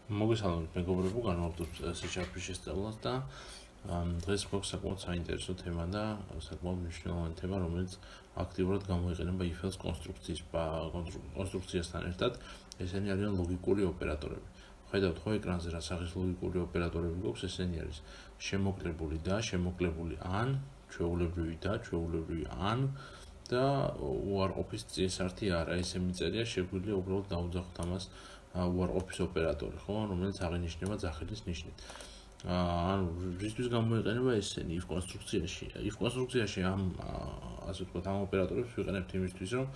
მოგესალმებით მეგობრებო, განვაგრძობთ C# შესწავლას და დღეს გვაქვს საკმაოდ საინტერესო თემა და საკმაოდ მნიშვნელოვანი თემა, რომელიც აქტიურად გამოიყენება if-else კონსტრუქციასთან ერთად. ესენი არიან ლოგიკური ოპერატორები. ხედავთ ხო ეკრანზე რა სახის ლოგიკური ოპერატორები გვაქვს, ესენი არის შემოკლებული და შემოკლებული ან, ჩვეულებრივი და ჩვეულებრივი ან და უარყოფის წესართი არა. ესე მიწერია, შეგვიძლია უბრალოდ დავუძახოთ ამას უარყოფის ოპერატორი, ხო, რომელიც აღინიშნება ძახილის ნიშნით. ანუ რისთვის გამოიყენება ესენი if კონსტრუქციაში? if კონსტრუქციაში ამ ასე ვთქვათ, ამ ოპერატორებს ვიყენებთ იმისთვის, რომ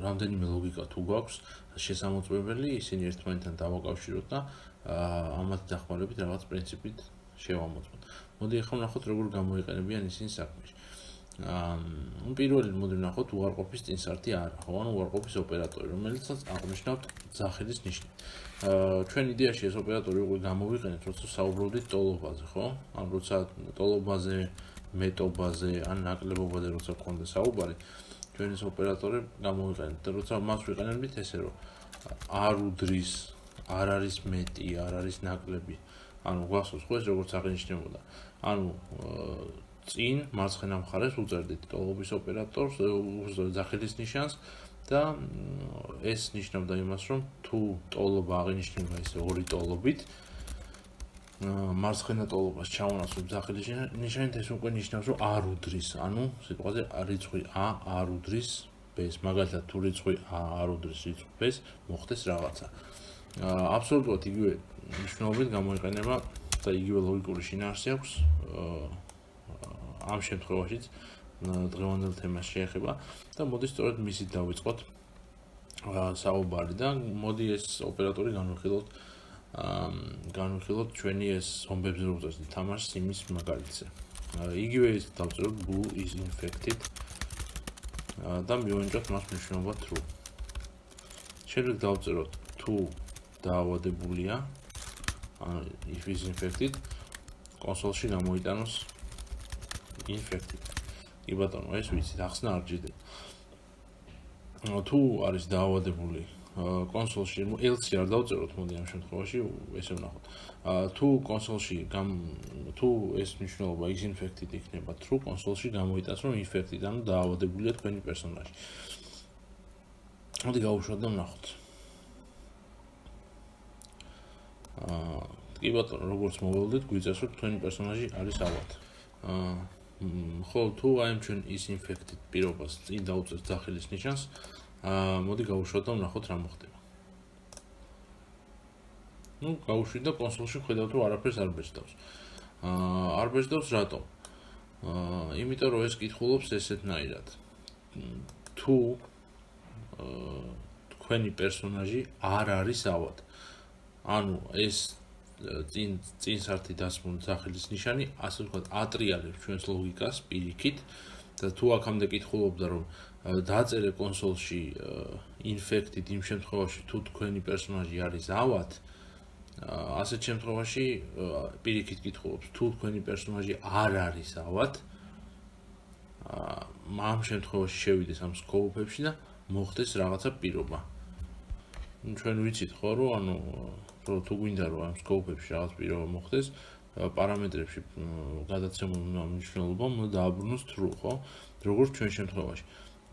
რამდენიმე ლოგიკა თუ გვაქვს შესამოწმებელი, ისინი ერთმანეთთან დავაკავშიროთ და ამათი დახმარებით რაღაც პრინციპით შევამოწმოთ. მოდი ახლა ვნახოთ როგორ გამოიყენებიან ისინი საქმეში. პირველი მოდი ვნახოთ უარყოფის წინსართი არა, ხო, ანუ უარყოფის ოპერატორი, რომელიცაც აღნიშნავთ ძახილის ნიშნით. ჩვენ იდეაში ეს ოპერატორი უკვე გამოვიყენეთ, როცა საუბრობდით ტოლობაზე, ხო? ან როცა ტოლობაზე, მეტობაზე, ან ნაკლებობაზე როცა გქონდა საუბარი, ჩვენ ეს ოპერატორი გამოვიყენეთ და როცა მას ვიყენებთ ესე რომ არ უდრის, არ არის მეტი, არ არის ნაკლები. ანუ გვახსოვს ხო ეს როგორც აღინიშნებოდა. ანუ წინ მარცხენა მხარეს უწერდით ტოლობის ოპერატორს, ძახილის ნიშანს და ეს ნიშნავდა იმას, რომ თუ ტოლობა აღინიშნება ესე ორი ტოლობით, მარცხენა ტოლობას ჩაუნაცვლებ ძახილის ნიშანით, ეს უკვე ნიშნავს, რომ არ უდრის, ანუ სიტყვაზე რიცხვი a არ უდრის b-ს, მაგალითად თუ რიცხვი a არ უდრის რიცხვ b-ს, მოხდეს რაღაცა. აბსოლუტურად იგივე მნიშვნელობით გამოიყენება და იგივე ლოგიკური შინაარსი აქვს ამ შემთხვევაშიც დღევანდელ თემას შეეხება და მოდი სწორედ მისით დავიწყოთ საუბარი და მოდი ეს ოპერატორი განვიხილოთ ჩვენი ეს ზომბებზე რო ვწერთ თამაშს იმის მაგალითზე. იგივე ის დავწეროთ blue is infected და მივენიჭოთ მას მნიშვნელობა true. შემდეგ დავწეროთ თუ დაავადებულია, ანუ if is infected, კონსოლში გამოიტანოს infected. კი ბატონო, ეს ვიცით, ახსნა არ ჯიდეთ. თუ არის დაავადებული კონსოლში, else არ დავწეროთ, მოდი ამ შემთხვევაში ესე ვნახოთ. თუ კონსოლში თუ ეს მნიშვნელობა is infected იქნება true, კონსოლში გამოიტანოს რომ infected, ანუ დაავადებულია თქვენი პერსონაჟი. მოდი გავუშვათ და ვნახოთ. კი ბატონო, როგორც მოველოდეთ, გვიწევს რომ თქვენი პერსონაჟი არის ავად. ხო, თუ აი ამ ჩვენ is infected პირობას წინ დავუწერთ ძახილის ნიშანს, მოდი გავუშვათ და ვნახოთ რა მოხდება. ნუ გავუშვით და კონსოლში ხედავთ რომ არაფერს არ ბეჭდავს. არ ბეჭდავს რატომ? იმიტომ რომ ეს კითხულობს ესეთნაირად. თუ თქვენი პერსონაჟი არ არის ავად. ანუ ეს წინსართი დასმული ძახილის ნიშანი, ასე ვთქვათ, ატრიალებს ჩვენს ლოგიკას პირიქით და თუ აქამდე კითხულობდა რომ დაწერე კონსოლში infected იმ შემთხვევაში თუ თქვენი პერსონაჟი არის ავად, ასეთ შემთხვევაში პირიქით კითხულობს თუ თქვენი პერსონაჟი არ არის ავად, ამ შემთხვევაში შევიდეს ამ სკოუპებში და მოხდეს რაღაცა პირობა. ჩვენ ვიცით ხო რომ ანუ თუ გვინდა რომ ამ სკოუპებში რაღაც პირობა მოხდეს, პარამეტრებში გადაცემულ მნიშვნელობა უნდა დააბრუნოს true, ხო? როგორც ჩვენ შემთხვევაში.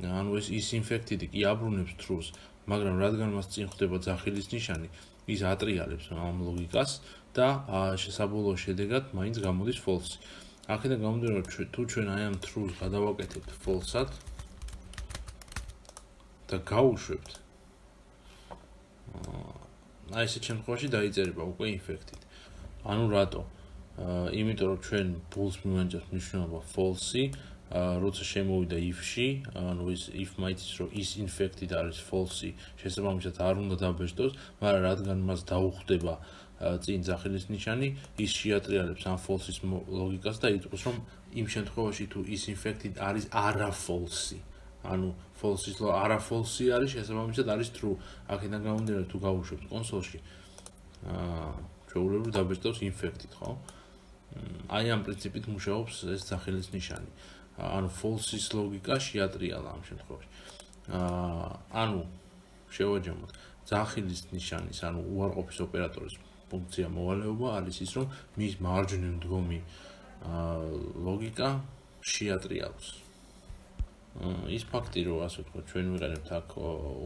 ანუ ეს is infected კი აბრუნებს true-ს, მაგრამ რადგან მას წინ ხვდება ძახილის ნიშანი, ის ატრიალებს ამ ლოგიკას და საბოლოო შედეგად მაინც გამოდის false. აქედან გამომდინარე, თუ ჩვენ აი ამ true-ს გადავაკეთებთ false-ად და გავუშვებთ აი ესეთ შემთხვევაში დაიწერება უკვე infected. ანუ რატო? იმიტომ რომ ჩვენ bool-ს მივენიჭებთ მნიშვნელობა false-ი, როცა შემოვიდა if-ში, ანუ if მაინც რომ is infected არის false-ი, შესაბამისად არ უნდა დაბეჭდოს, მაგრამ რადგან მას დაუხვდება წინ ძახილის ნიშანი, ის შეატრიალებს ამ false-ის ლოგიკას და იტყვის რომ იმ შემთხვევაში თუ is infected არის არა false-ი. ანუ false-ის არა false-ი არის, შესაბამისად არის true. აქედან გამომდინარე თუ გავუშვებთ კონსოლში, ჩვეულებრივ დაბეჭდავს infected, ხო? აი ამ პრინციპით მუშაობს ეს ძახილის ნიშანი. ანუ false-ის ლოგიკა შეატრიალა ამ შემთხვევაში. ანუ შევაჯამოთ ძახილის ნიშანის, ანუ უარყოფის ოპერატორის ფუნქცია მოვალეობა არის ის, რომ მის მარჯვნივ მდგომი ლოგიკა შეატრიალოს. ის ფაქტი, რომ ასე ვთქვათ, ჩვენ ვიყენებთ აქ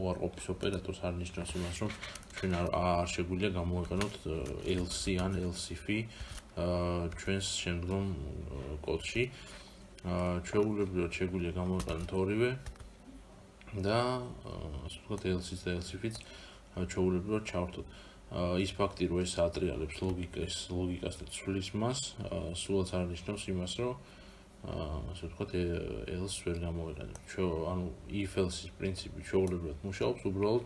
უარყოფის ოპერატორს არ ნიშნავს იმას, რომ ჩვენ არ შეგვიძლია გამოვიყენოთ else ან else-if ჩვენს შემდგომ კოდში. ჩვეულებრივად შეგვიძლია გამოვიყენოთ ორივე და ასე ვთქვათ else-ის და else-if-იც ჩვეულებრივად ჩავართოთ. ის ფაქტი, რომ ეს ატრიალებს ლოგიკას და ცვლის მას, სულაც არ ნიშნავს იმას, რომ ასე ვთქვათ else ვერ გამოვიყენებთ. ანუ if else-ის პრინციპი ჩვეულებრივად მუშაობს, უბრალოდ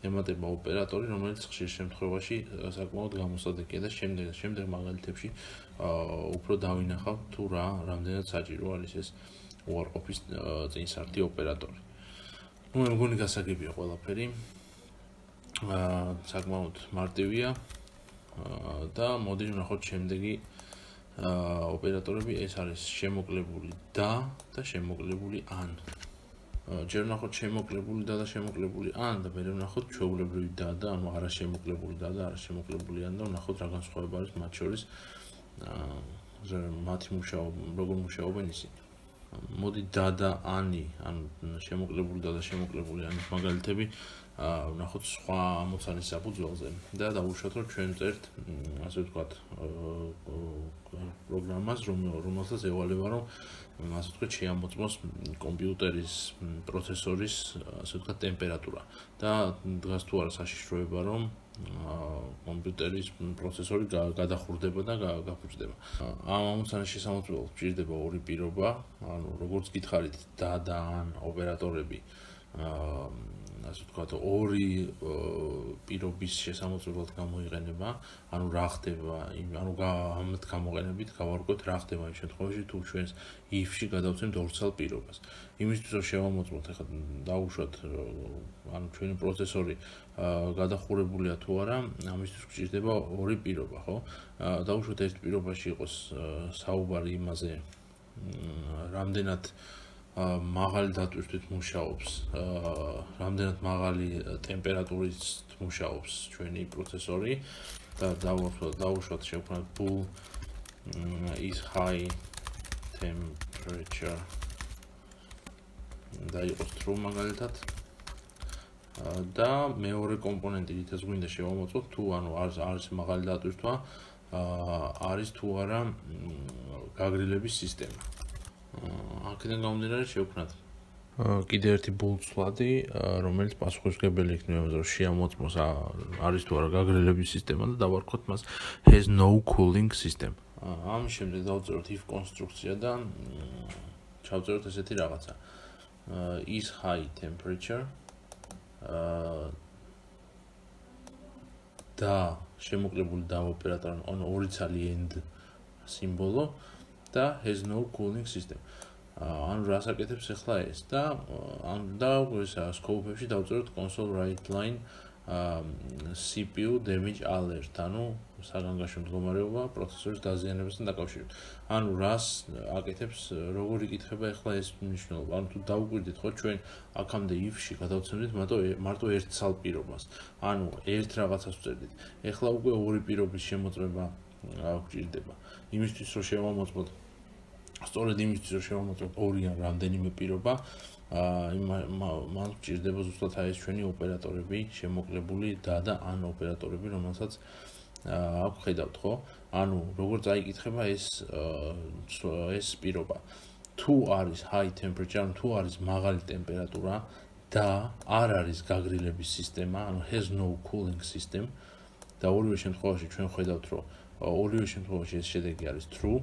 ემატება ოპერატორი, რომელიც ხშირ შემთხვევაში საკმაოდ გამოსადეგია და შემდეგ მაგალითებში უფრო დავინახავთ თუ რამდენად საჭირო არის ეს უარყოფის წინსართი ოპერატორი. მე მგონი გასაგებია ყველაფერი. საკმაოდ მარტივია და მოდი ვნახოთ შემდეგი ოპერატორები. ეს არის შემოკლებული და შემოკლებული ან. ჯერ ვნახოთ შემოკლებული და შემოკლებული ან და მერე ვნახოთ ჩვეულებრივი და ანუ არაშემოკლებული და არაშემოკლებული ან და ვნახოთ რა განსხვავება არის მათ შორის. მათი როგორ მუშაობენ ისინი. მოდი და ანი, ანუ შემოკლებული და შემოკლებული ანის მაგალითები ვნახოთ სხვა ამოცანის საფუძველზე და დავუშვათ, რომ ჩვენ წერთ, ასე ვთქვათ, პროგრამას, რომელსაც ევალება, რომ ასე ვთქვათ, შეამოწმოს კომპიუტერის პროცესორის, ასე ვთქვათ, ტემპერატურა და დღეს თუ არა საშიშროება, რომ კომპიუტერის პროცესორი გადახურდება და გაფუჭდება. ამ ამოცანის შესამოწმებლად გვჭირდება ორი პირობა, ანუ როგორც გითხარით, და ან ოპერატორები ასე ვთქვათ, ორი პირობის შესამოწმებლად გამოიყენება, ანუ რა ხდება, ანუ ამით გამოყენებით გავარკვევთ რა ხდება იმ შემთხვევაში, თუ ჩვენს if-ში გადავცემთ ორცალ პირობას. იმისთვის რომ შევამოწმოთ, ახლა დავუშვათ, ანუ ჩვენი პროცესორი გადახურებულია თუ არა, ამისთვის გვჭირდება ორი პირობა, ხო? დავუშვათ ერთ პირობაში იყოს საუბარი იმაზე, რამდენად მაღალი დატვირთვით მუშაობს, რამდენად მაღალი ტემპერატურით მუშაობს ჩვენი პროცესორი და დავუშვათ შევქმნათ bool is high temperature და იყოს true მაგალითად და მეორე კომპონენტი, რითაც გვინდა შევამოწმოთ, თუ ანუ არის მაღალი დატვირთვა, არის თუ არა გაგრილების სისტემა. აქედან გამომდინარე შევქმნათ კიდევ ერთი ბულცვლადი, რომელიც პასუხისმგებელი იქნება იმაზე, რომ შეამოწმოს არის თუ არა გაგრილების სისტემა და დავარქვათ მას has no cooling system. ამის შემდეგ დავწეროთ if კონსტრუქცია და ჩავწეროთ ესეთი რაღაცა. is high temperature და შემოკლებული და ოპერატორი on ორი ცალი end სიმბოლო და has no cooling system. ანუ რას აკეთებს ახლა ეს და სკოპებში დავწეროთ console write line CPU damage alert, ანუ საგანგაშო მდგომარეობა პროცესორის დაზიანებასთან დაკავშირებით. ანუ რას აკეთებს, როგორ იკითხება ახლა ეს მნიშვნელობა. ანუ თუ დავუკვირდით ხო ჩვენ აქამდე if-ში გადავცემდით მარტო ერთ ცალ პირობას. ანუ ერთ რაღაცას ვწერდით. ახლა უკვე ორი პირობის შემოწმება გვჭირდება. იმისთვის რომ შევამოწმოთ სწორედ იმისთვის რომ შევამოწმოთ ორი ან რამდენიმე პირობა, მან გვჭირდება ზუსტად ეს ჩვენი ოპერატორები, შემოკლებული და ან ოპერატორები, რომელსაც აქ ხედავთ, ხო? ანუ როგორ წაიკითხება ეს პირობა. თუ არის high temperature, ანუ თუ არის მაღალი ტემპერატურა და არ არის გაგრილების სისტემა, ანუ has no cooling system და ორივე შემთხვევაში ჩვენ ხედავთ, რომ ორივე შემთხვევაში ეს შედეგი არის true.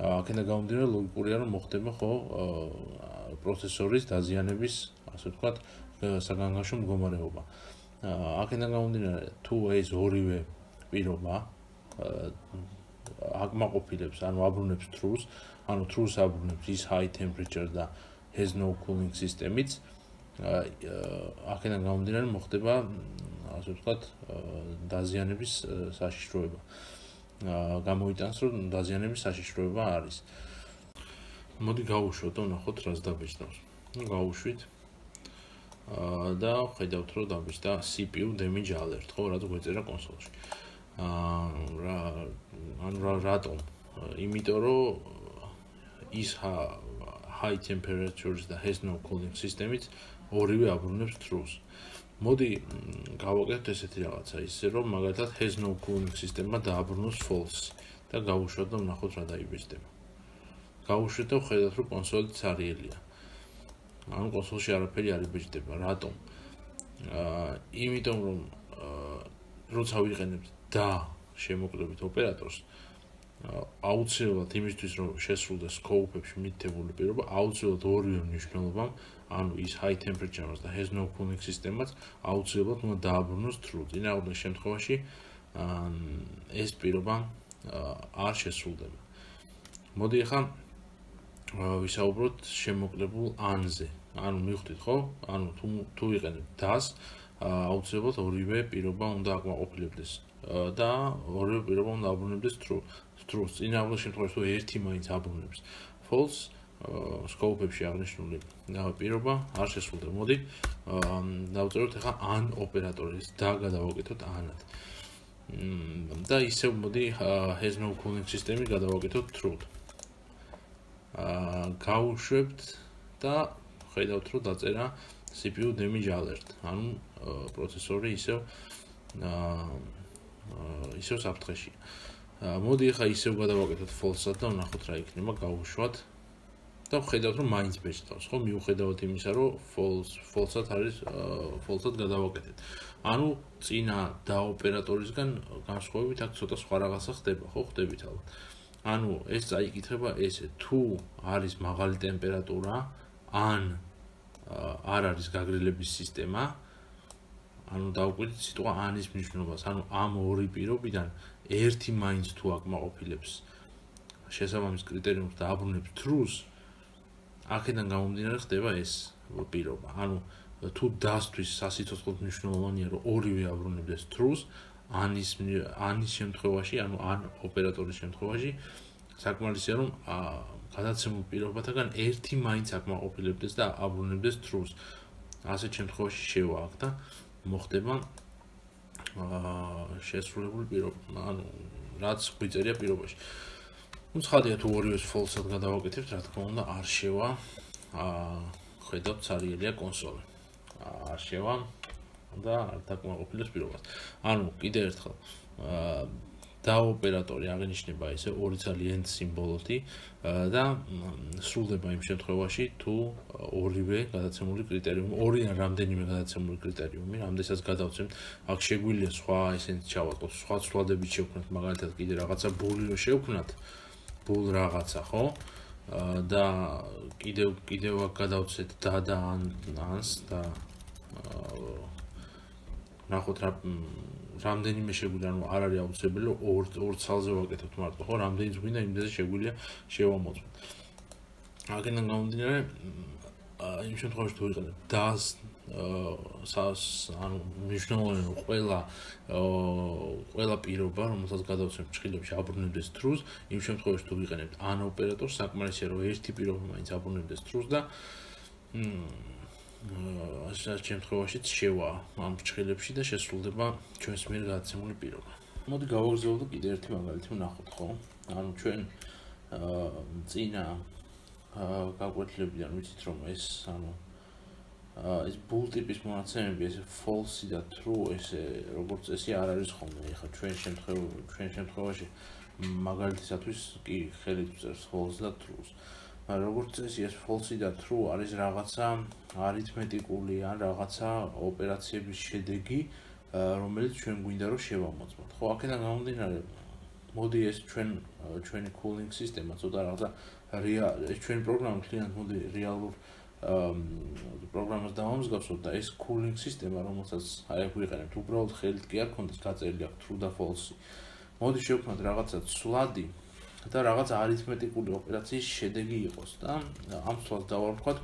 აქედან გამომდინარე ლოგიკურია, რომ მოხდება ხო პროცესორის დაზიანების, ასე ვთქვათ, საგანგაშო მდგომარეობა. აქედან გამომდინარე, თუ ეს ორივე პირობა აკმაყოფილებს, ანუ აბრუნებს true-ს, ანუ true-ს აბრუნებს is high temperature და has no cooling system-იც, აქედან გამომდინარე მოხდება, ასე ვთქვათ, დაზიანების საშიშროება. გამოიტანს, რომ დაზიანების საშიშროება არის. მოდი გავუშვოთ და ვნახოთ რას დაბეჭდავს. გავუშვით. და ხედავთ რომ დაბეჭდა CPU damage alert, ხო, რაც გვეწერა კონსოლში. რატომ? იმიტომ რომ is high temperatures და has no cooling system-იც ორივე აბრუნებს truth. მოდი გავაკეთოთ ესეთი რაღაცა, ისე რომ მაგალითად has no cooling system-მა დააბრუნოს false და გავუშვათ და ვნახოთ რა დაიბეჭდება. გავუშვით და ვხედავთ რომ კონსოლი ცარიელია. ანუ კონსოლში არაფერი არ იბეჭდება. რატომ? იმიტომ რომ როცა ვიყენებთ და შემოკლებით ოპერატორს აუცილებლად იმისთვის რომ შესრულდეს scope-ებში მითითებული პირობა, აუცილებლად ორივე მნიშვნელობამ, ანუ ის high temperature-ს და has no cooling system-ს აუცილებლად უნდა დააბრუნოს true. წინააღმდეგ შემთხვევაში ეს პირობა არ შესრულდება. მოდი ახლა ვისაუბროთ შემოკლებულ AND-ზე. ანუ მივხვდით, ხო? ანუ თუ ვიყენებთ DAS, აუცილებლად ორივე პირობა უნდა აკმაყოფილებდეს და ორივე პირობა უნდა აბრუნებდეს true. წინააღმდეგ შემთხვევაში თუ ერთი მაინც აბრუნებს false, scope-ებში აღნიშნული პირობა არ შესრულდება. მოდი დავწეროთ ახლა AND ოპერატორის და გადავაკეთოთ AND-ად. და ისევ მოდი has no cooling system-ი გადავაკეთოთ true. გავუშვებთ და ხედავთ რომ დაწერა CPU damage alert. ანუ პროცესორი ისევ საფრთხეშია. მოდი ახლა ისევ გადავაკეთოთ false-ად და ვნახოთ რა იქნება. გავუშვათ და ხედავთ რომ მაინც ბეჭდავს, ხო? მიუხედავად იმისა, რომ false-ად არის false-ად გადავაკეთეთ. ანუ წინა და ოპერატორისგან განსხვავებით აქ ცოტა სხვა რაღაცა ხდება, ხო? ხდებით ალბათ. ანუ ეს წაიკითხება ესე, თუ არის მაღალი ტემპერატურა, ან არ არის გაგრილების სისტემა, ანუ დავყვირთ სიტყვა ანის მნიშვნელობას, ანუ ამ ორი პირობიდან ერთი მაინც თუ აკმაყოფილებს შესაბამის კრიტერიუმს და აბრუნებს truth, აქედან გამომდინარე ხდება ეს პირობა. ანუ თუ დასთვის სასიცოცხლოდ მნიშვნელოვანია, რომ ორივე აბრუნებდეს truth, ანის შემთხვევაში, ანუ ან ოპერატორის შემთხვევაში, საკმარისია რომ გადაცემულ პირობათაგან ერთი მაინც აკმაყოფილებდეს და აბრუნებდეს truth. ასეთ შემთხვევაში შევა აქ და მოხდება შესრულებული პირობა, ანუ რაც გვიწერია პირობაში. ნუ ცხადია თუ ორივეს false-ად გადავაკეთებთ, რა თქმა უნდა, არ შევა ხედავთ ცარიელია კონსოლი. არ შევა და არ დაკმაყოფილებს პირობას. ანუ კიდევ ერთხელ და ოპერატორი აღინიშნება ესე ორი ძალიან სიმბოლოთი და სრულდება იმ შემთხვევაში თუ ორივე გადაცემული კრიტერიუმი, ორი ან რამდენიმე გადაცემული კრიტერიუმი, რამდენსაც გადავცემთ, აქ შეგვიძლია სხვა ესენიც ჩავატყოთ, სხვა ცვლადებით შევქმნათ, მაგალითად კიდე რაღაცა ბული რო შევქმნათ, ბულ რაღაცა, ხო? და კიდევ აქ გადავცეთ და ანს და ნახოთ რა რამდენიმე შეგვიძლია, ანუ არ არის აუცილებელი რომ ორ ცალზე ვაკეთებთ მარტო, ხო? რამდენიც გვინდა, იმდენზე შეგვიძლია შევამოწმოთ. აქედან გამომდინარე, იმ შემთხვევაში თუ ვიყენებ DAS, ანუ მნიშვნელოვანი რომ ყველა პირობა, რომელსაც გადავცემთ ჭრილებში, აბრუნებდეს truth, იმ შემთხვევაში თუ ვიყენებთ AN ოპერატორს, საკმარისია რომ ერთი პირობა მაინც აბრუნებდეს truth და ასეთ შემთხვევაშიც შევა ამ ჭრილებში და შესრულდება ჩვენს მიერ გადაცემული პირობა. მოდი გავაგრძელოთ კიდე ერთი მაგალითი ვნახოთ, ხო? ანუ ჩვენ წინა გაკვეთილებიდან ვიცით რომ ეს ეს ბულ ტიპის მონაცემები, ესე false და true, ესე როგორც წესი არ არის ხოლმე. ეხლა ჩვენ შემთხვევაში მაგალითისათვის კი ხელით ვწერს false და true-ს. როგორც წესი ეს false და true არის რაღაცა არითმეტიკული ან რაღაცა ოპერაციების შედეგი, რომელიც ჩვენ გვინდა რომ შევამოწმოთ. ხო, აქედან გამომდინარე, მოდი ეს ჩვენი cooling სისტემა ცოტა რაღაცა ეს ჩვენი პროგრამა მთლიანად მოდი რეალურ პროგრამას დავამსგავსოთ და ეს cooling სისტემა, რომელსაც აი აქ ვიყენებთ, უბრალოდ ხელით კი არ ქონდეს გაწერილი აქ true და false. მოდი შევქმნათ რაღაცა ცვლადი და რაღაც არითმეტიკული ოპერაციის შედეგი იყოს და ამ ცვლადს დავარქვათ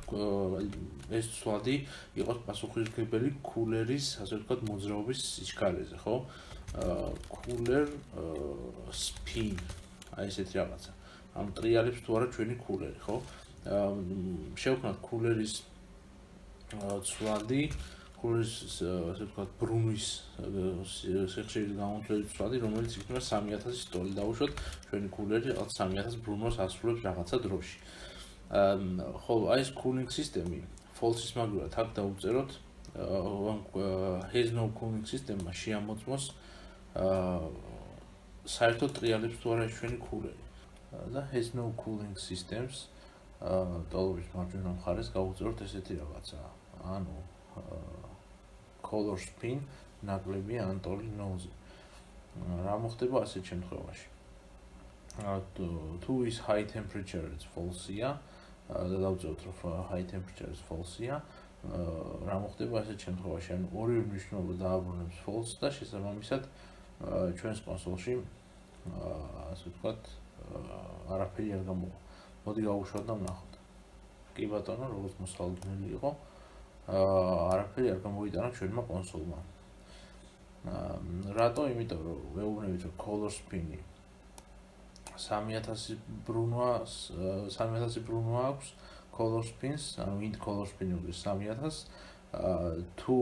ეს ცვლადი იყოს პასუხისმგებელი კულერის, ასე ვთქვათ, მოძრაობის სიჩქარეზე, ხო? Cooler spin, აი ესეთი რაღაცა. ამ ტრიალებს თუ არა ჩვენი კულერი, ხო? შევქმნათ კულერის ცვლადი, კულერის ასე ვთქვათ ბრუნვის სიხშირის გამოთვლების ცვლადი, რომელიც იქნება 3000 სტოლი. დავუშვათ ჩვენი კულერი 3000 ბრუნვას ასრულებს რაღაცა დროში. ხოლო აი ეს cooling სისტემი false-ის მაგალითად აქ დავუწეროთ has no cooling სისტემა შეამოწმოს საერთოდ ტრიალებს თუ არა ჩვენი კულერი და has no cooling systems ტოლობის მარჯვენა მხარეს გავუწეროთ ესეთი რაღაცა ანუ color spin ნაკლები ანტოლი ნოუზე რა მოხდება ასეთ შემთხვევაში თუ is high temperature is false-ია და დავწეროთ რომ high temperature is false-ია რა მოხდება ასეთ შემთხვევაში ანუ ორივე მნიშვნელობა დააბრუნებს false და შესაბამისად ჩვენს კონსოლში ასე ვთქვათ არაფერი არ გამოვა. მოდი გავუშვათ და ვნახოთ. კი ბატონო, როგორც მოსალოდნელი იყო, არაფერი არ გამოიტანა ჩვენმა კონსოლმა. რატო? იმიტომ რომ ვეუბნებით რომ color spin-ი 3000 ბრუნვა აქვს color spins, ანუ int color spin-ი უძის 3000 თუ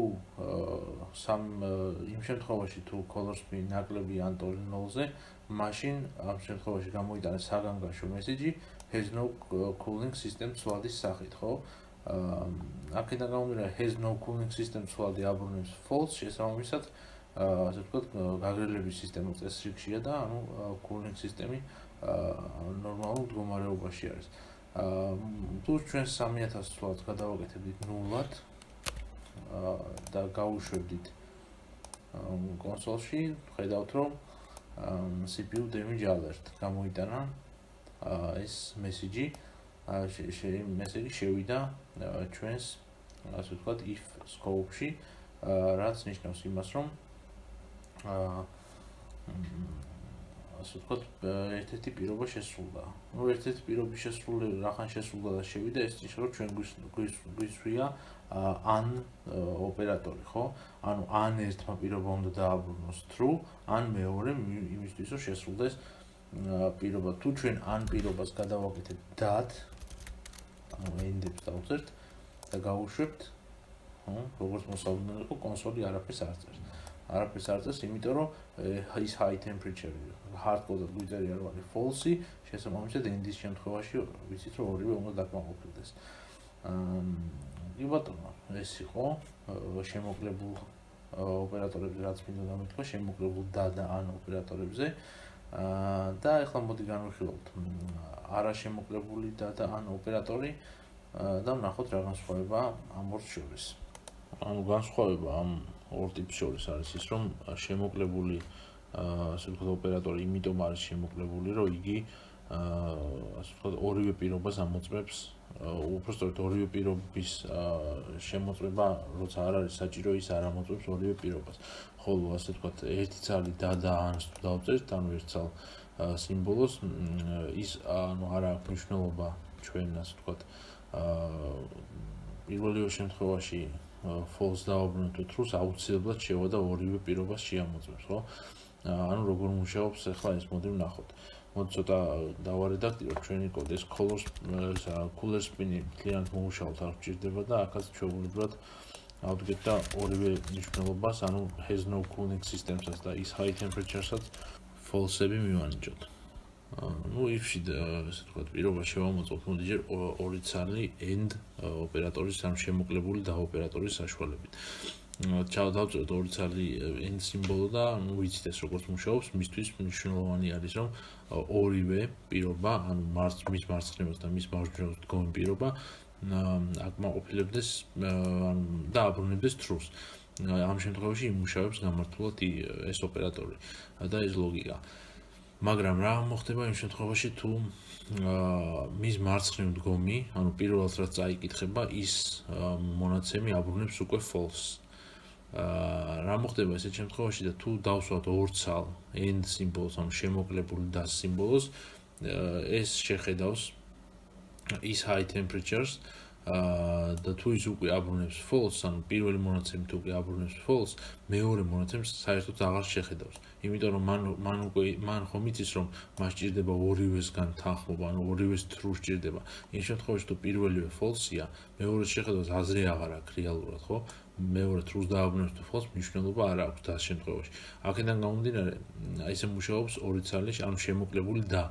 იმ შემთხვევაში თუ color spin ნაკლები ანტოლი ნოლზე, მაშინ ამ შემთხვევაში გამოიტანეს საგანგაშო მესიჯი has no cooling system ცვლადის სახით, ხო? აქედან გამომდინარე has no cooling system ცვლადი აბრუნებს false, შესაბამისად ასე ვთქვათ, გაგრილების სისტემა წესრიგშია და ანუ cooling სისტემი ნორმალურ მდგომარეობაში არის. თუ ჩვენ 3000 ცვლადს გადავაკეთებდით ნულად და გავუშვებდით კონსოლში, ხედავთ რომ CPU damage alert გამოიტანა ეს მესიჯი, მესიჯი შევიდა ჩვენს ასე ვთქვათ if scope-ში, რაც ნიშნავს იმას, რომ ასე ვთქვათ, ერთ-ერთი პირობა შესრულდა. ნუ ერთ-ერთი პირობის შესრულება რახან შესრულდა და შევიდა, ეს ნიშნავს, რომ ჩვენ გვისვია an ოპერატორი, ხო? ანუ an ერთმა პირობამ უნდა დააბრუნოს true, an მეორე იმისთვის, რომ შესრულდეს პირობა. თუ ჩვენ an პირობას გადავაკეთებთ dat, ანუ end-ებს დავწერთ და გავუშვებთ, ხო? როგორც მოსალოდნელი იყო, კონსოლი არაფერს არ წერს. არაფერს არ წერს, იმიტომ რომ is high temperature hardcode-ად გვიწერია რომ არის false-ი, შესაბამისად end-ის შემთხვევაში ვიცით რომ ორივე უნდა დაკმაყოფილდეს. კი ბატონო, ეს იყო შემოკლებულ ოპერატორებზე, რაც მინდა დამეთქვა, შემოკლებულ და an ოპერატორებზე. და ახლა მოდი განვიხილოთ არა შემოკლებული და an ოპერატორი და ვნახოთ რა განსხვავება ამ ორ შორის. ანუ განსხვავება ამ ორ ტიპს შორის არის ის, რომ შემოკლებული ასე ვთქვათ ოპერატორი იმიტომ არის შემოკლებული, რომ იგი ასე ვთქვათ ორივე პირობას ამოწმებს, უბრალოდ ორივე პირობის შემოწმება, როცა არ არის საჭირო, ის არ ამოწმებს ორივე პირობას. ხოლო ასე ვთქვათ, ერთი ცალი და an-ს თუ დავწერთ, ანუ ერთ ცალ სიმბოლოს, ის ანუ არ აქვს მნიშვნელობა ჩვენ ასე ვთქვათ, პირველივე შემთხვევაში false დააბრუნოთ თუ true-ს აუცილებლად შევა და ორივე პირობას შეამოწმებს, ხო? ანუ როგორ მუშაობს ახლა ეს მოდი ვნახოთ. მოდი ცოტა დავარედაქტიროთ ჩვენი კოდი, ეს cooler spin-ი მთლიანად მოუშავოთ არ გვჭირდება და აქაც ჩვეულებრივად ავდგეთ და ორივე მნიშვნელობას, ანუ has no cooling systems-ას და is high temperature-საც false-ები მივანიჭოთ. ნუ if-ში ასე ვთქვათ, პირობა შევამოწმოთ, მოდი ჯერ ორი ცალი end ოპერატორის ან შემოკლებული და ოპერატორის საშუალებით. დავწეროთ ორი ცალი end სიმბოლო და ნუ ვიცით ეს როგორც მუშაობს, მისთვის მნიშვნელოვანი არის, რომ ორივე პირობა, ანუ მის მარცხნივას და მის მარჯვნივას დგომი პირობა აკმაყოფილებდეს და აბრუნებდეს true-ს. ამ შემთხვევაში იმუშავებს გამართულად ეს ოპერატორი და ეს ლოგიკა. მაგრამ რა მოხდება იმ შემთხვევაში თუ მის მარცხნივ დგომი, ანუ პირველად რაც წაიკითხება, ის მონაცემი აბრუნებს უკვე false. რა მოხდება ესეთ შემთხვევაში და თუ დავსვათ ორ ცალ end სიმბოლოს, ანუ შემოკლებული და სიმბოლოს, ეს შეხედავს is high temperatures და თუ ის უკვე აბრუნებს false, ანუ პირველი მონაცემი თუ უკვე აბრუნებს false, მეორე მონაცემს საერთოდ აღარ შეხედავს. იმიტომ რომ მან ხომ იცის რომ მას ჭირდება ორივესგან თანხმობა, ანუ ორივეს true ჭირდება. იმ შემთხვევაში თუ პირველივე false-ია, მეორეს შეხედავს აზრი აღარ აქვს რეალურად, ხო? მეორე true-ს დააბრუნებს თუ false, მნიშვნელობა არ აქვს და ამ შემთხვევაში. აქედან გამომდინარე, ესე მუშაობს ორი ცალი, ანუ შემოკლებული და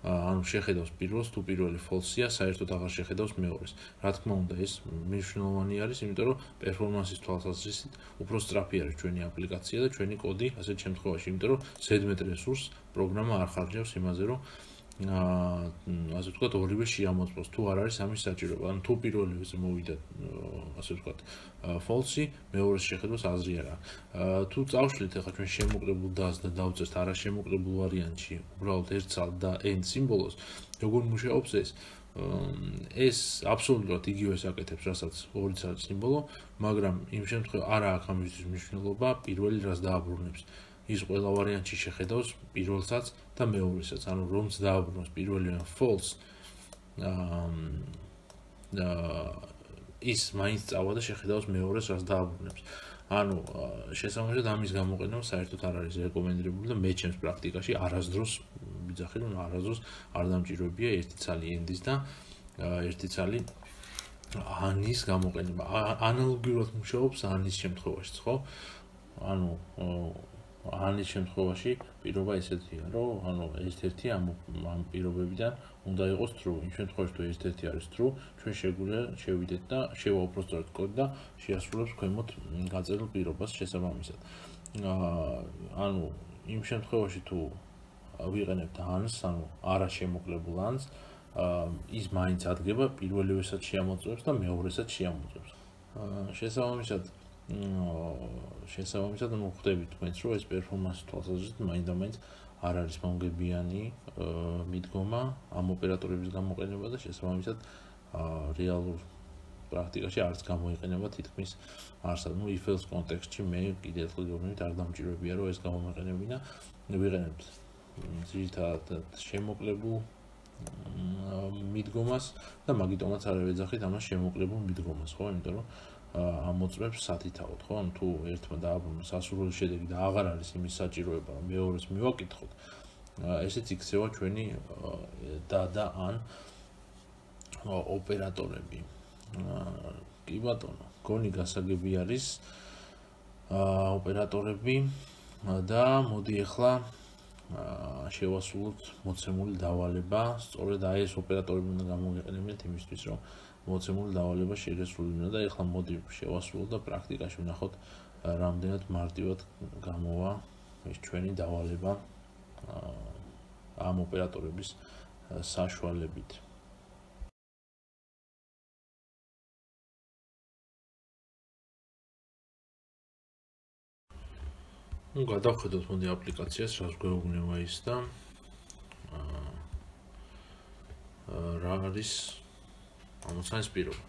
ანუ შეხედავს პირველს თუ პირველი false-ია, საერთოდ აღარ შეხედავს მეორეს. რა თქმა უნდა, ეს მნიშვნელოვანი არის, იმიტომ რომ პერფორმანსის თვალსაზრისით უფრო სწრაფი არის ჩვენი აპლიკაცია და ჩვენი კოდი ასეთ შემთხვევაში, იმიტომ რომ ზედმეტ რესურსს პროგრამა არ ხარჯავს იმაზე, რომ ასე ვთქვათ, ორივე შეამოწმოს, თუ არ არის ამის საჭიროება. ანუ თუ პირველივეზე მოვიდა, ასე ვთქვათ, false-ი, მეორეს შეხედავს აზრი არა. თუ წავშლით ახლა ჩვენ შემოკლებულ დას და დავწერთ არაშემოკლებულ ვარიანტში, უბრალოდ ერთ ცალ და n სიმბოლოს, როგორ მუშაობს ეს? ეს აბსოლუტურად იგივეს აკეთებს, რასაც ორი ცალი სიმბოლო, მაგრამ იმ შემთხვევაში არა აქვს ამისთვის მნიშვნელობა, პირველი რას დააბრუნებს. ის ყველა ვარიანტში შეხედავს პირველსაც და მეორესაც, ანუ რომც დააბრუნოს პირველი ან false, ის მაინც წავა და შეხედავს მეორეს რას დააბრუნებს. ანუ შესაბამისად ამის გამოყენება საერთოდ არ არის რეკომენდებული და მე ჩემს პრაქტიკაში არასდროს ვიძახი რომ არასდროს არ დამჭიროებია ერთი ცალი end-ის და ერთი ცალი ანის გამოყენება. ანალოგიურად მუშაობს ანის შემთხვევაშიც, ხო? ანუ ანის შემთხვევაში პირობა ესეთია, რომ ანუ ერთ-ერთი ამ პირობებიდან უნდა იყოს true. იმ შემთხვევაში თუ ერთ-ერთი არის true, ჩვენ შეგვიძლია შევიდეთ და შევაუბრალოთ კოდი და შეასრულებს ქვემოთ გაწერილ პირობას შესაბამისად. ანუ იმ შემთხვევაში თუ ვიყენებთ ans, ანუ არაშემოკლებულ ans, ის მაინც ადგება პირველივესაც შეამოწმებს და მეორესაც შეამოწმებს. შესაბამისად ანუ ხვდებით თქვენც რომ ეს პერფორმანსის თვალსაზრისით მაინდა-მაინც არ არის მომგებიანი მიდგომა ამ ოპერატორების გამოყენება და შესაბამისად რეალურ პრაქტიკაში არც გამოიყენება თითქმის არსად. ნუ if else კონტექსტში მე კიდე ერთხელ გეუბნებით არ დამჭიროებია რომ ეს გამომეყენებინა, ვიყენებთ ძირითადად შემოკლებულ მიდგომას და მაგიტომაც არ ვეძახით ამას შემოკლებულ მიდგომას, ხო? იმიტომ რომ ამოწმებს სათითაოდ, ხო? ანუ თუ ერთმა დააბრუნოს ასურველი შედეგი და აღარ არის იმის საჭიროება, რომ მეორეს მივაკითხოთ, ესეც იქცევა ჩვენი და ან ოპერატორები. კი ბატონო, გონი გასაგები არის ოპერატორები და მოდი ახლა შევასრულოთ მოცემული დავალება, სწორედ აი ეს ოპერატორები უნდა გამოვიყენებინათ იმისთვის, რომ მოცემული დავალება შეესრულებინა და ახლა მოდი შევასრულოთ და პრაქტიკაში ვნახოთ რამდენად მარტივად გამოვა ეს ჩვენი დავალება ამ ოპერატორების საშუალებით. ნუ გადავხედოთ მოდი აპლიკაციას, რაც გვეუბნება ის და რა არის ამოცანის პირობა.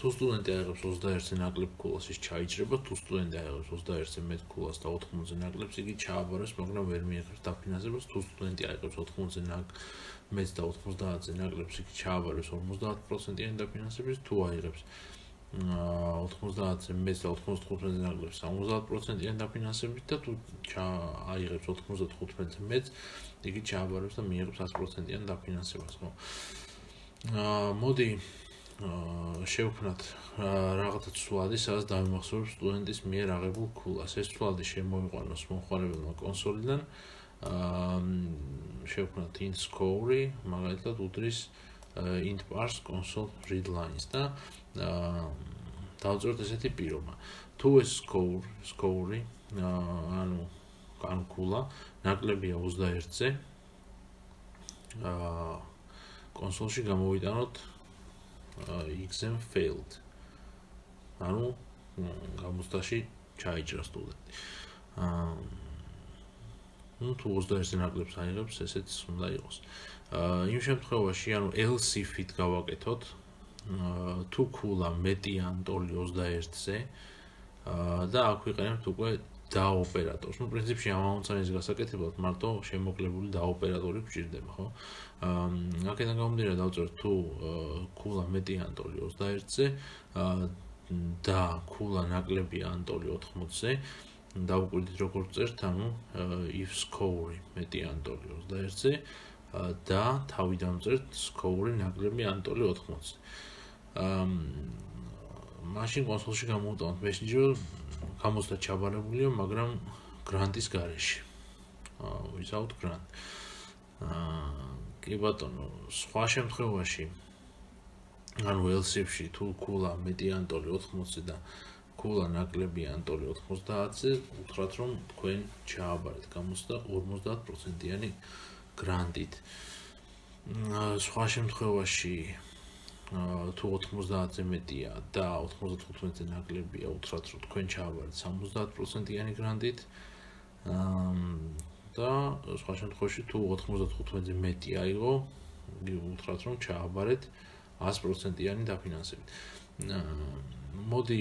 თუ სტუდენტი აიღებს 21-ზე ნაკლებ ქულას, ის ჩაიჭრება, თუ სტუდენტი აიღებს 21-ზე მეტ ქულას და 80-ზე ნაკლებს, იგი ჩააბარებს, მაგრამ ვერ მიიღებს დაფინანსებას. თუ სტუდენტი აიღებს 80-ზე მეტ და 90-ზე ნაკლებს, იგი ჩააბარებს 50%-იანი დაფინანსების, თუ აიღებს 90-ზე მეტ და 95-ზე ნაკლებს 70%-იანი დაფინანსებით და თუ აიღებს 95-ზე მეტ, იგი ჩააბარებს და მიიღებს 100%-იან დაფინანსებას, ხო? მოდი შევქმნათ რაღაცა ცვლადი, სადაც დავიმახსოვრებ სტუდენტის მიერ აღებულ ქულას. ეს ცვლადი შემოიყვანოს მომხმარებელმა კონსოლიდან. შევქმნათ int score, მაგალითად უდრის int parse console read lines და დავწეროთ ესეთი პირობა. თუ ეს score, ანუ ქულა ნაკლებია 21-ზე, კონსოლში გამოვიტანოთ exam failed. ანუ გამოცდაში ჩაიჭრა სტუდენტი. ნუ თუ 21-ზე ნაკლებს აიღებს, ესეც უნდა იყოს. იმ შემთხვევაში, ანუ else if-ით გავაკეთოთ, თუ ქულა მეტი ან ტოლი 21-ზე და აქ ვიყენებთ უკვე და ოპერატორს. Ну, პრინციპში ამ ამოცანის გასაკეთებლად მარტო შემოკლებული და ოპერატორი გვჭირდება, ხო? აქედან გამომდინარე დავწერთ თუ ქულა მეტი ანტოლი 21-ზე და ქულა ნაკლებია ანტოლი 80-ზე. დავუკვირდით როგორ წერთ, ანუ if score მეტი ანტოლი 21-ზე და თავი დამწერთ score ნაკლები ანტოლი 80-ზე. მაშინ კონსოლში გამოვუტანოთ მესენჯერ გამოსდა ჩაბარებულია, მაგრამ გრანტის გარეშე. Without grant. კი ბატონო, სხვა შემთხვევაში ანუ ელსიფში თუ ქულა მეტი ანტოლი 80-ზე და ქულა ნაკლები ანტოლი 90-ზე, უთხრათ რომ თქვენ ჩააბარეთ გამოსდა 50%-იანი გრანტით. სხვა შემთხვევაში თუ 90-ზე მეტია და 95-ზე ნაკლებია, უთხრათ რომ თქვენ ჩააბარეთ 70%-იანი გრანტით. და სხვა შემთხვევაში თუ 95-ზე მეტი აიღო, უთხრათ რომ ჩააბარეთ 100%-იანი დაფინანსებით. მოდი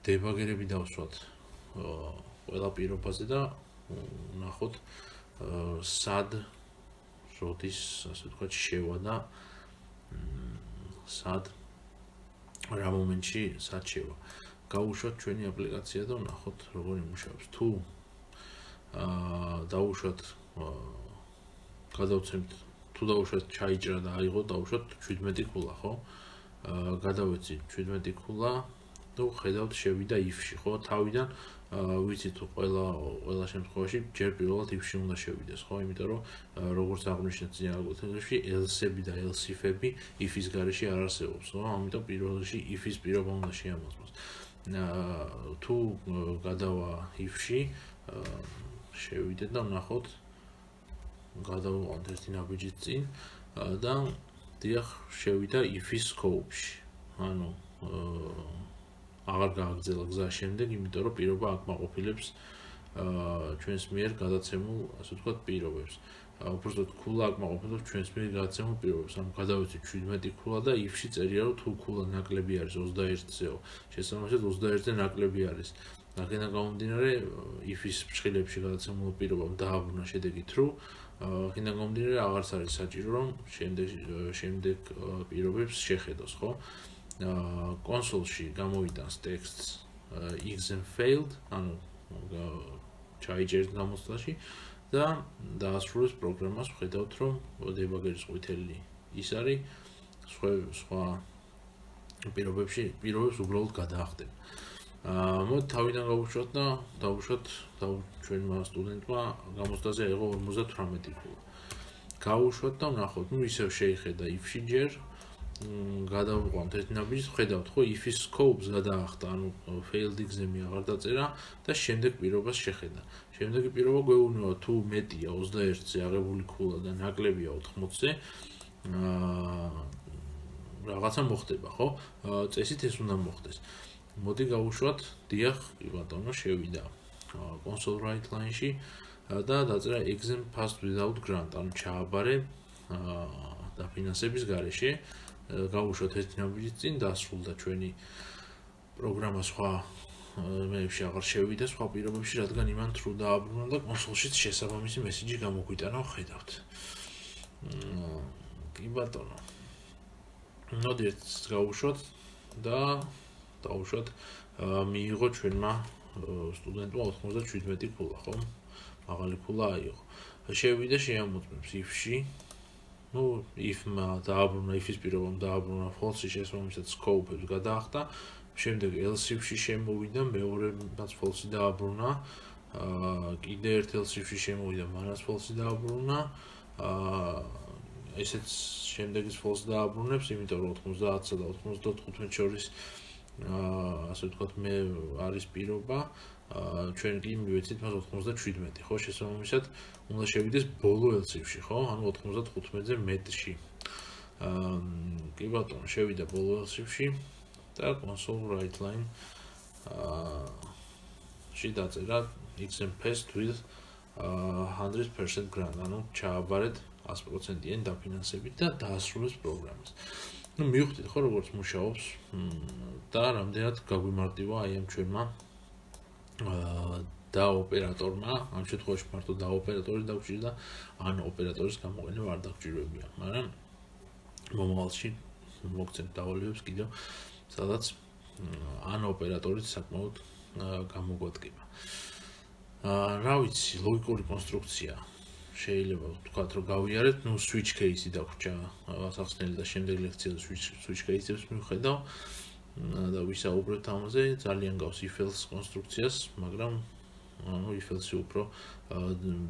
დებაგერები დავსვათ ყველა პირობაზე და ნახოთ სად როდის, ასე ვთქვათ, შევა და სად რა მომენტში სად შევა. გავუშვათ ჩვენი აპლიკაცია და ვნახოთ როგორ იმუშავებს. თუ დავუშვათ გადავცემთ თუ დავუშვათ ჩაიჭრა და აიღო, დავუშვათ 17 ქულა, ხო? გადავეცი 17 ქულა და ხედავთ შევიდა if-ში, ხო? თავიდან ვიცით თუ ყველა შემთხვევაში ჯერ პირველად if-ში უნდა შევიდეს, ხო? იმიტომ რომ როგორც აღნიშნეთ წინააღმდეგში, else-ები და else-if-ები if-ის გარეშე არ არსებობს, ხო? ამიტომ პირველში if-ის პირობა უნდა შეამოწმოს. თუ გადავა if-ში, შევიდეთ და ვნახოთ გადავიყვანთ ერთი ნაბიჯით წინ და დიახ შევიდა if-ის scope-ში. ანუ აღარ გააგრძელა გზა შემდეგ, იმიტომ რომ პირობა აკმაყოფილებს ჩვენს მიერ გადაცემულ, ასე ვთქვათ, პირობებს. უბრალოდ ქულა აკმაყოფილებს ჩვენს მიერ გადაცემულ პირობებს. ანუ გადავეცი 17 ქულა და if-ში წერია რომ თუ ქულა ნაკლები არის 21-ზეო, შესაბამისად 21-ზე ნაკლები არის. აქედან გამომდინარე if-ის ფრჩხილებში გადაცემულ პირობამ დააბრუნა შედეგი true. აქედან გამომდინარე აღარც არის საჭირო რომ შემდეგ პირობებს შეხედოს, ხო? კონსოლში გამოვიტანს ტექსტს exam failed, ანუ ჩაიჭერთ გამოცდაში და დაასრულებს პროგრამას, ვხედავთ რომ დებაგერის ყვითელი ის არის, სხვა პირობებს უბრალოდ გადაახდება. მოდი თავიდან გავუშვათ და დავუშვათ ჩვენმა სტუდენტმა გამოცდაზე აიღო 58 ქულა. გავუშვათ და ვნახოთ, ну ისევ შეიხედა if-ში ჯერ გადავიყვანთ ერთ ნაბიჯს, ვხედავთ ხო if-ის scope-ს გადაახტა, ანუ failed exam-ი აღარ დაწერა და შემდეგ პირობას შეხედა. შემდეგი პირობა გვეუბნება თუ მეტია 21-ზე აღებული ქულა და ნაკლებია 80-ზე, რაღაცა მოხდება, ხო? წესით ეს უნდა მოხდეს. მოდი გავუშვათ, დიახ, კი ბატონო, შევიდა console write line-ში და დაწერა exam passed without grant, ანუ ჩააბარე დაფინანსების გარეშე. გავუშვათ ერთი ნაბიჯით წინ, დასრულდა ჩვენი პროგრამა სხვა მეებში აღარ შევიდა სხვა პირობებში, რადგან იმან true დააბრუნა და კონსოლშიც შესაბამისი მესიჯი გამოგვიტანა, ხედავთ. კი ბატონო. მოდი ერთს გავუშვათ და დავუშვათ მიიღო ჩვენმა სტუდენტმა 97 ქულა, ხო? მაღალი ქულა აიღო. შევიდა შეამოწმებს if-ში. Ну, if-მა დააბრუნა, if-ის პირობამ დააბრუნა false-ში, შესაბამისად scope-ებს გადაახტა. შემდეგ else-ში შემოვიდა, მეორემაც false-ი დააბრუნა. კიდე ერთ else-ში შემოვიდა, მანაც false-ი დააბრუნა. ესეც შემდეგის false დააბრუნებს, იმიტომ რომ 90-სა და 95 შორის ასე ვთქვათ, მე არის პირობა, ჩვენ კი მივეცით მას 97, ხო, შესაბამისად უნდა შევიდეს ბოლო else-ში, ხო? ანუ 95-ზე მეტში. კი ბატონო, შევიდა ბოლო else-ში და console write line ში დაწერა exam passed with 100% grant, ანუ ჩააბარეთ 100%-იანი დაფინანსებით და დაასრულეს პროგრამას. Ну, მივხვდით ხო როგორც მუშაობს და რამდენად გაგვიმარტივა აი ამ ჩვენმა და ოპერატორმა, ამ შემთხვევაში მარტო და ოპერატორი დაგვჭირდა, ან ოპერატორის გამოყენება არ დაგჭირებია, მაგრამ მომავალში მოგცემთ დავალებებს კიდევ, სადაც ან ოპერატორიც საკმაოდ გამოგვადგება. რა ვიცი, ლოგიკური კონსტრუქცია შეიძლება ვთქვათ, რომ გავიარეთ, switch case-ი დაგვრჩა სახსნელი და შემდეგ ლექციაზე switch case-ებს მივხედავ და ვისაუბრეთ ამაზე, ძალიან გავს if-else კონსტრუქციას, მაგრამ if-else-ი უფრო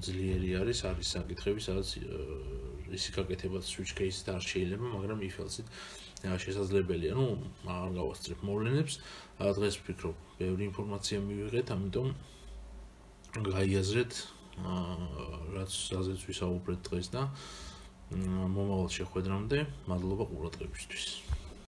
ძლიერი არის საკითხები, სადაც ისი გაკეთებაც switch case-ით არ შეიძლება, მაგრამ if-else-ით შესაძლებელია. აღარ გავასწრებ მოვლენებს. დღეს ვფიქრობ, ბევრი ინფორმაცია მივიღეთ, ამიტომ გაიაზრეთ რაც საზეც ვისაუბრეთ დღეს და მომავალ შეხვედრამდე მადლობა ყურადღებისთვის.